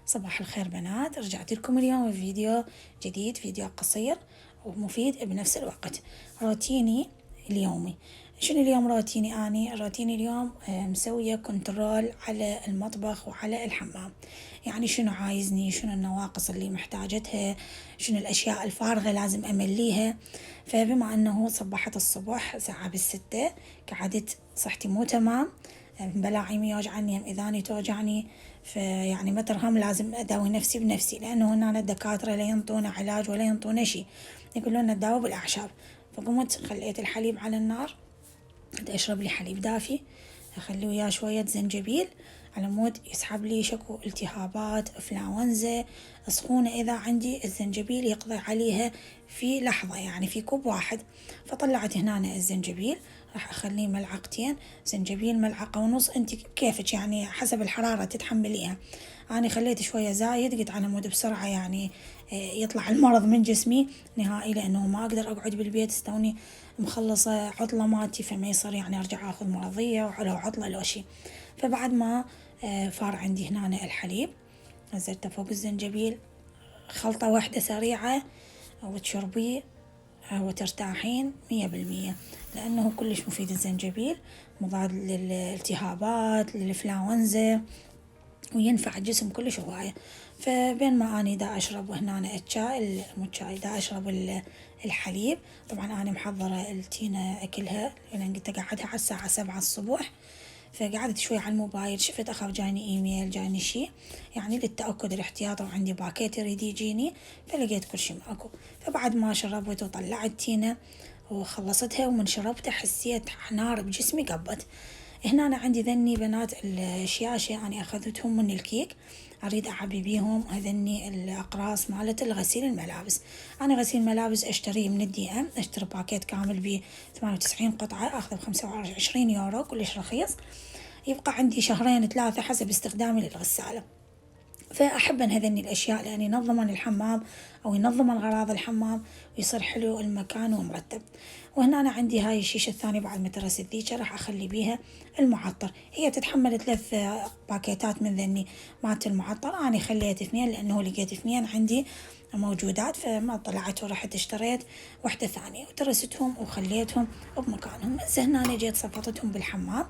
صباح الخير بنات، رجعت لكم اليوم بفيديو جديد، فيديو قصير ومفيد بنفس الوقت. روتيني اليومي. شنو اليوم روتيني؟ روتيني اليوم مسوية كنترول على المطبخ وعلى الحمام. يعني شنو عايزني، شنو النواقص اللي محتاجتها، شنو الأشياء الفارغة لازم أمليها. فبما أنه صبحت الصبح ساعة بالستة، قعدت صحتي مو تمام، بلاعيمي يوجعني، إذاني توجعني، فيعني مترهم لازم أداوي نفسي بنفسي، لأنه هنا الدكاترة لا ينطونا علاج ولا ينطونا شي، يقولون نداوي بالأعشاب. فقمت خليت الحليب على النار، بدي أشرب لي حليب دافي، أخلي وياه شوية زنجبيل على مود يسحب لي شكو التهابات، إنفلونزا، سخونة. إذا عندي الزنجبيل يقضي عليها في لحظة، يعني في كوب واحد. فطلعت هنا الزنجبيل، راح أخليه ملعقتين زنجبيل، ملعقة ونص، أنت كيفك يعني حسب الحرارة تتحمليها. أنا خليت شوية زايد، قلت على مود بسرعة يعني يطلع المرض من جسمي نهائي، لأنه ما أقدر أقعد بالبيت استوني مخلصة عطلة مالتي، فما يصير يعني أرجع أخذ مرضية ولو عطلة لو شي. فبعد ما فار عندي هنا الحليب، نزلته فوق الزنجبيل، خلطة واحدة سريعة وتشربيه وترتاحين 100%، لأنه كلش مفيد الزنجبيل، مضاد للالتهابات، للإنفلونزا، وينفع الجسم كلش هواية. فبين ما أني دا أشرب هنا الشاي، مو الشاي، دا أشرب الحليب. طبعا أنا محضرة التينة أكلها، لأن قلت أقعدها على الساعة 7 الصبح. فقعدت شوي على الموبايل، شفت أخاف جاني إيميل، جاني شي يعني للتأكد الاحتياط، وعندي باكيت يريد يجيني، فلقيت كل شي ماكو. فبعد ما شربت وطلعت تينة وخلصتها، ومن شربتها حسيت نار بجسمي قبت. هنا أنا عندي ذني بنات الشياشة، أنا أخذتهم من الكيك، أريد أعبي بيهم هذني الأقراص مالت الغسيل الملابس. أنا غسيل ملابس أشتريه من الدي أشتري باكيت كامل ب 98 قطعة، أخذه ب25 يورو، كلش رخيص. يبقى عندي شهرين 3 حسب استخدامي للغسالة. فأحب أن هذني الأشياء، لأن ينظمن الحمام أو ينظمن غراض الحمام، ويصير حلو المكان ومرتب. وهنا أنا عندي هاي الشيشة الثانية بعد ما ترست ذيك، راح أخلي بيها المعطر. هي تتحمل 3 باكيتات من ذني مالت المعطر، أنا خليت 2 لأنه لقيت 2 عندي موجودات، فما طلعت ورحت اشتريت واحدة ثانية وترستهم وخليتهم بمكانهم. بس هنا أنا جيت صفطتهم بالحمام،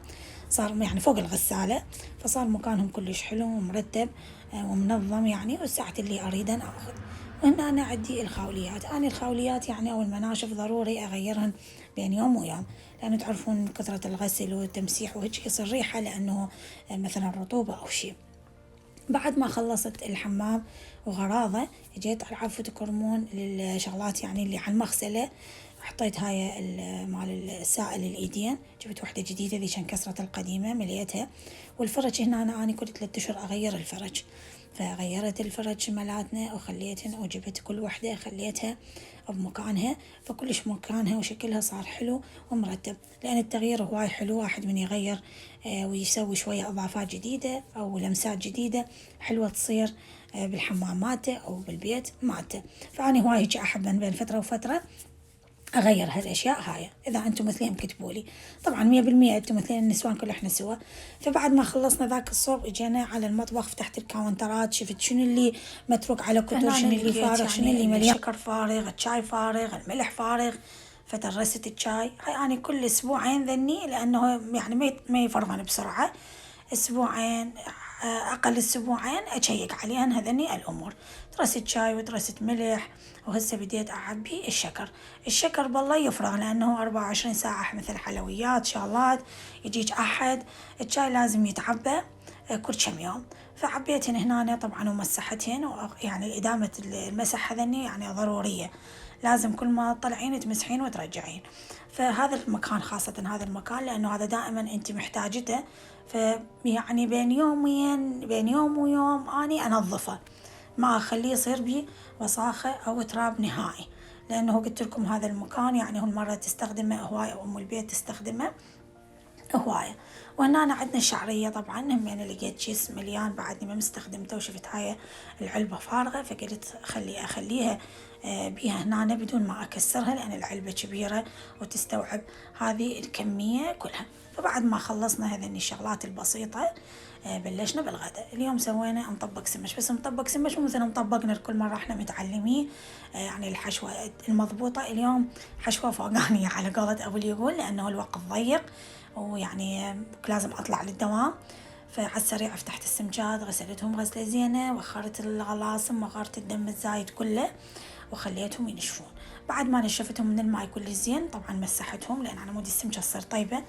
صار يعني فوق الغسالة، فصار مكانهم كلش حلو ومرتب ومنظم يعني، والساعة اللي أريد أن أخذ. وهنا أنا عندي الخاوليات، أنا الخاوليات يعني أو المناشف ضروري أغيرهن بين يوم ويوم، لأنه تعرفون كثرة الغسل والتمسيح وهيك يصير ريحة، لأنه مثلا رطوبة أو شي. بعد ما خلصت الحمام وغراضه، جيت على عفة كرمون للشغلات يعني اللي على المغسلة. حطيت هاي مال السائل الإيدين، جبت وحدة جديدة ذي كان كسرت القديمة مليتها. والفرج هنا أنا كل 3 أشهر أغير الفرج، فغيرت الفرج مالتنا وخليتهن، وجبت كل وحدة خليتها بمكانها، فكلش مكانها وشكلها صار حلو ومرتب. لأن التغيير هواي حلو، واحد من يغير ويسوي شوية إضافات جديدة أو لمسات جديدة حلوة تصير بالحمام مالته أو بالبيت مالته. فأنا هواي هيك أحب بين فترة وفترة أغير هالأشياء هاي. إذا أنتم مثلي كتبوا لي، طبعا 100% أنتم مثلي، النسوان كل إحنا سوا. فبعد ما خلصنا ذاك الصوب، إجينا على المطبخ، فتحت الكاونترات، شفت شنو اللي متروك على كتر، شنو اللي فارغ، يعني شنو اللي مليان، الشكر فارغ، الشاي فارغ، الملح فارغ. فترست الشاي هاي أنا كل أسبوعين ذني، لأنه يعني ما يفرغن بسرعة. أسبوعين أقل أسبوعين أشيك عليهن هذني الأمور. ترست شاي وترست ملح، وهسه بديت أعبي الشكر. الشكر بالله يفرغ، لأنه 24 ساعة مثل حلويات شغلات يجيك أحد، الشاي لازم يتعبى كل كم يوم. فعبيتهن هنا طبعا ومسحتهن، يعني إدامة المسح هذني يعني ضرورية، لازم كل ما تطلعين تمسحين وترجعين. فهذا المكان خاصة هذا المكان، لأنه هذا دائما أنت محتاجته، فيعني بين يوم ويوم أني أنظفه، ما أخليه يصير بي وساخة أو تراب نهائي، لأنه قلت لكم هذا المكان يعني هو المرة تستخدمه هواية، أو أم البيت تستخدمه هواية. وهنا أنا عندنا الشعرية، طبعا هم أنا لقيت كيس مليان بعدني ما مستخدمته، وشفت هاي العلبة فارغة، فقلت أخليها بيها هنا بدون ما أكسرها، لأن العلبة كبيرة وتستوعب هذه الكمية كلها. فبعد ما خلصنا هذني الشغلات البسيطة بلشنا بالغداء. اليوم سوينا مطبق سمش، بس مطبق سمش مو مثل مطبقنا كل مرة احنا متعلمين. يعني الحشوة المضبوطة اليوم حشوة فوقانية على قولة أبو يقول، لأنه الوقت ضيق ويعني لازم أطلع للدوام. فعلى السريع فتحت السمجات، غسلتهم غسلة زينة، وخرت الغلاصم وغرت الدم الزايد كله وخليتهم ينشفون. بعد ما نشفتهم من الماء كل زين، طبعا مسحتهم لأن على مود السمكة تصير طيبة،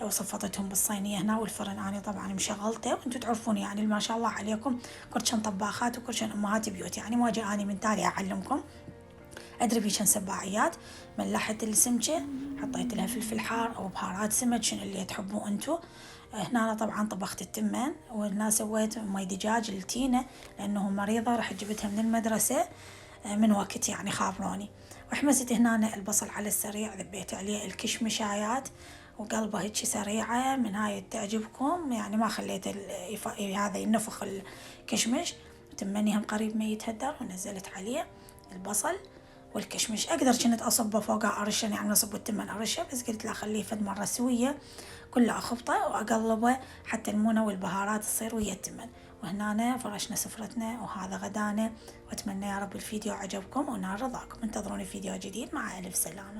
وصفطتهم بالصينية هنا. والفرن أنا طبعا مشغلته، وانتم تعرفون يعني ما شاء الله عليكم كلشن طباخات وكلشن أمهات بيوت، يعني ما جاء أنا من تالي أعلمكم. أدري بيشن سباعيات. ملحت السمكة، حطيت لها فلفل حار أو بهارات سمك شنو اللي تحبوه انتو. هنا أنا طبعا طبخت التمن، وهنا سويت مي دجاج لتينا لأنه مريضة، راح جبتها من المدرسة من وقت يعني خابروني. وحمست هنا البصل على السريع، ذبيت عليه الكشمشايات وقلبه هيك سريعة من هاي تعجبكم، يعني ما خليت هذا ينفخ الكشمش. تمني هم قريب ما يتهدر، ونزلت عليه البصل والكشمش. اقدر كنت اصبه فوقه ارشه، يعني اصب التمن ارشه، بس قلت لا خليه فد مره سويه كله اخبطه واقلبه حتى المونه والبهارات تصير ويا التمن. وهنا فرشنا سفرتنا وهذا غدانا. واتمنى يا رب الفيديو عجبكم ونال رضاكم. انتظروني فيديو جديد، مع الف سلامه.